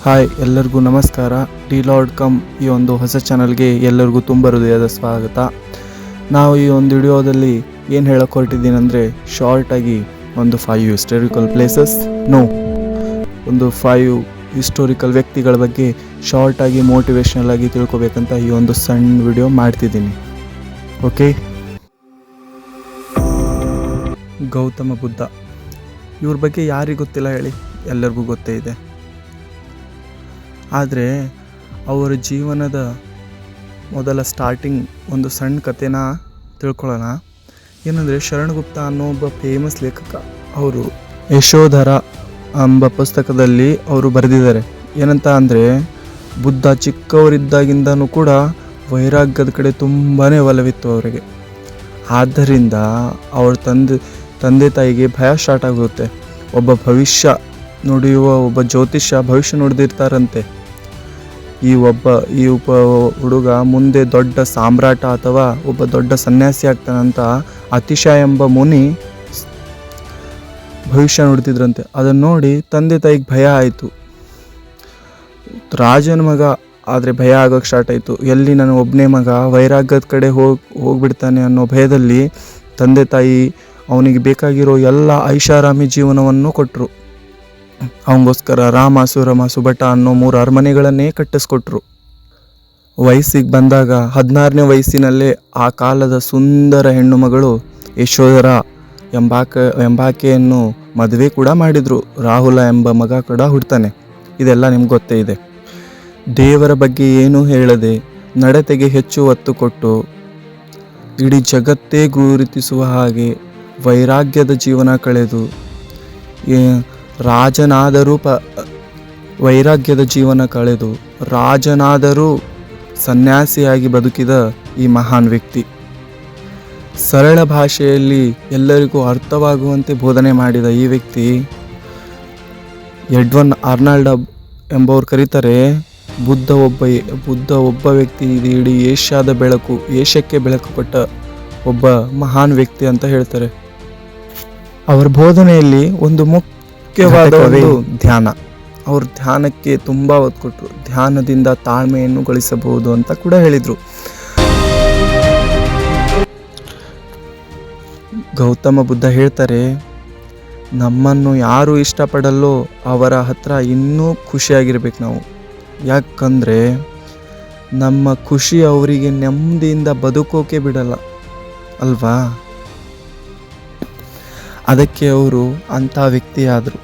Hi, ಎಲ್ಲರಿಗೂ ನಮಸ್ಕಾರ. D lord come ಈ ಒಂದು ಹೊಸ ಚಾನಲ್ಗೆ ಎಲ್ಲರಿಗೂ ತುಂಬ ಹೃದಯದ ಸ್ವಾಗತ. ನಾವು ಈ ಒಂದು ವಿಡಿಯೋದಲ್ಲಿ ಏನು ಹೇಳಕ್ಕೆ ಹೊರಟಿದ್ದೀನಿ ಅಂದರೆ, ಶಾರ್ಟಾಗಿ ಒಂದು 5 ಹಿಸ್ಟಾರಿಕಲ್ ಪ್ಲೇಸಸ್ ಒಂದು 5 ಹಿಸ್ಟೋರಿಕಲ್ ವ್ಯಕ್ತಿಗಳ ಬಗ್ಗೆ ಶಾರ್ಟಾಗಿ ಮೋಟಿವೇಶ್ನಲ್ ಆಗಿ ತಿಳ್ಕೊಬೇಕಂತ ಈ ಒಂದು ಸಣ್ಣ ವಿಡಿಯೋ ಮಾಡ್ತಿದ್ದೀನಿ. ಓಕೆ. ಗೌತಮ ಬುದ್ಧ ಇವ್ರ ಬಗ್ಗೆ ಯಾರಿಗೆ ಗೊತ್ತಿಲ್ಲ ಹೇಳಿ? ಎಲ್ಲರಿಗೂ ಗೊತ್ತೇ ಇದೆ. ಆದರೆ ಅವರ ಜೀವನದ ಮೊದಲ ಸ್ಟಾರ್ಟಿಂಗ್ ಒಂದು ಸಣ್ಣ ಕಥೆನ ತಿಳ್ಕೊಳ್ಳೋಣ. ಏನಂದರೆ, ಶರಣಗುಪ್ತ ಅನ್ನೋ ಒಬ್ಬ ಫೇಮಸ್ ಲೇಖಕ. ಅವರು ಯಶೋಧರ ಎಂಬ ಪುಸ್ತಕದಲ್ಲಿ ಅವರು ಬರೆದಿದ್ದಾರೆ. ಏನಂತ ಅಂದರೆ, ಬುದ್ಧ ಚಿಕ್ಕವರಿದ್ದಾಗಿಂದನೂ ಕೂಡ ವೈರಾಗ್ಯದ ಕಡೆ ತುಂಬಾ ಒಲವಿತ್ತು ಅವರಿಗೆ. ಆದ್ದರಿಂದ ಅವ್ರ ತಂದೆ ತಾಯಿಗೆ ಭಯ ಸ್ಟಾರ್ಟ್ ಆಗುತ್ತೆ. ಭವಿಷ್ಯ ನುಡಿಯುವ ಒಬ್ಬ ಜ್ಯೋತಿಷ್ಯ ಭವಿಷ್ಯ ನುಡಿದಿರ್ತಾರಂತೆ. ಈ ಹುಡುಗ ಮುಂದೆ ದೊಡ್ಡ ಸಾಮ್ರಾಟ ಅಥವಾ ಒಬ್ಬ ದೊಡ್ಡ ಸನ್ಯಾಸಿ ಆಗ್ತಾನಂತ ಅತಿಶ ಎಂಬ ಮುನಿ ಭವಿಷ್ಯ ನುಡಿತಿದ್ರಂತೆ. ಅದನ್ನು ನೋಡಿ ತಂದೆ ತಾಯಿಗೆ ಭಯ ಆಯಿತು. ರಾಜನ ಮಗ ಆದರೆ ಭಯ ಆಗೋಕ್ಕೆ ಸ್ಟಾರ್ಟ್ ಆಯಿತು. ಎಲ್ಲಿ ನನ್ನ ಒಬ್ಬನೇ ಮಗ ವೈರಾಗ್ಯದ ಕಡೆ ಹೋಗ್ಬಿಡ್ತಾನೆ ಅನ್ನೋ ಭಯದಲ್ಲಿ ತಂದೆ ತಾಯಿ ಅವನಿಗೆ ಬೇಕಾಗಿರೋ ಎಲ್ಲ ಐಷಾರಾಮಿ ಜೀವನವನ್ನು ಕೊಟ್ಟರು. ಅವನಿಗೋಸ್ಕರ ರಾಮ, ಸುರಮ, ಸುಭಟ ಅನ್ನೋ 3 ಅರಮನೆಗಳನ್ನೇ ಕಟ್ಟಿಸ್ಕೊಟ್ರು. ವಯಸ್ಸಿಗೆ ಬಂದಾಗ 16ನೇ ವಯಸ್ಸಿನಲ್ಲೇ ಆ ಕಾಲದ ಸುಂದರ ಹೆಣ್ಣು ಮಗಳು ಯಶೋಧರ ಎಂಬಾಕೆಯನ್ನು ಮದುವೆ ಕೂಡ ಮಾಡಿದರು. ರಾಹುಲ ಎಂಬ ಮಗ ಕೂಡ ಹುಡ್ತಾನೆ. ಇದೆಲ್ಲ ನಿಮ್ಗೆ ಗೊತ್ತೇ ಇದೆ. ದೇವರ ಬಗ್ಗೆ ಏನೂ ಹೇಳದೆ ನಡತೆಗೆ ಹೆಚ್ಚು ಒತ್ತು ಕೊಟ್ಟು ಇಡೀ ಜಗತ್ತೇ ಗುರುತಿಸುವ ಹಾಗೆ ವೈರಾಗ್ಯದ ಜೀವನ ಕಳೆದು ವೈರಾಗ್ಯದ ಜೀವನ ಕಳೆದು ರಾಜನಾದರೂ ಸನ್ಯಾಸಿಯಾಗಿ ಬದುಕಿದ ಈ ಮಹಾನ್ ವ್ಯಕ್ತಿ. ಸರಳ ಭಾಷೆಯಲ್ಲಿ ಎಲ್ಲರಿಗೂ ಅರ್ಥವಾಗುವಂತೆ ಬೋಧನೆ ಮಾಡಿದ ಈ ವ್ಯಕ್ತಿ ಎಡ್ವರ್ಡ್ ಆರ್ನಾಲ್ಡ್ ಎಂಬವ್ರು ಕರೀತಾರೆ, ಬುದ್ಧ ಒಬ್ಬ ವ್ಯಕ್ತಿ ಇಡೀ ಏಷ್ಯಾಕ್ಕೆ ಬೆಳಕು ಕೊಟ್ಟ ಒಬ್ಬ ಮಹಾನ್ ವ್ಯಕ್ತಿ ಅಂತ ಹೇಳ್ತಾರೆ. ಅವರ ಬೋಧನೆಯಲ್ಲಿ ಒಂದು ಮುಖ್ಯವಾದ ಧ್ಯಾನ. ಅವರು ಧ್ಯಾನಕ್ಕೆ ತುಂಬ ಒತ್ತು ಕೊಟ್ಟರು. ಧ್ಯಾನದಿಂದ ತಾಳ್ಮೆಯನ್ನು ಗಳಿಸಬಹುದು ಅಂತ ಕೂಡ ಹೇಳಿದರು. ಗೌತಮ ಬುದ್ಧ ಹೇಳ್ತಾರೆ, ನಮ್ಮನ್ನು ಯಾರು ಇಷ್ಟಪಡಲ್ಲೋ ಅವರ ಹತ್ರ ಇನ್ನೂ ಖುಷಿಯಾಗಿರ್ಬೇಕು ನಾವು. ಯಾಕಂದರೆ ನಮ್ಮ ಖುಷಿ ಅವರಿಗೆ ನೆಮ್ಮದಿಯಿಂದ ಬದುಕೋಕೆ ಬಿಡಲ್ಲ ಅಲ್ವಾ? ಅದಕ್ಕೆ ಅವರು ಅಂಥ ವ್ಯಕ್ತಿ ಆದರು.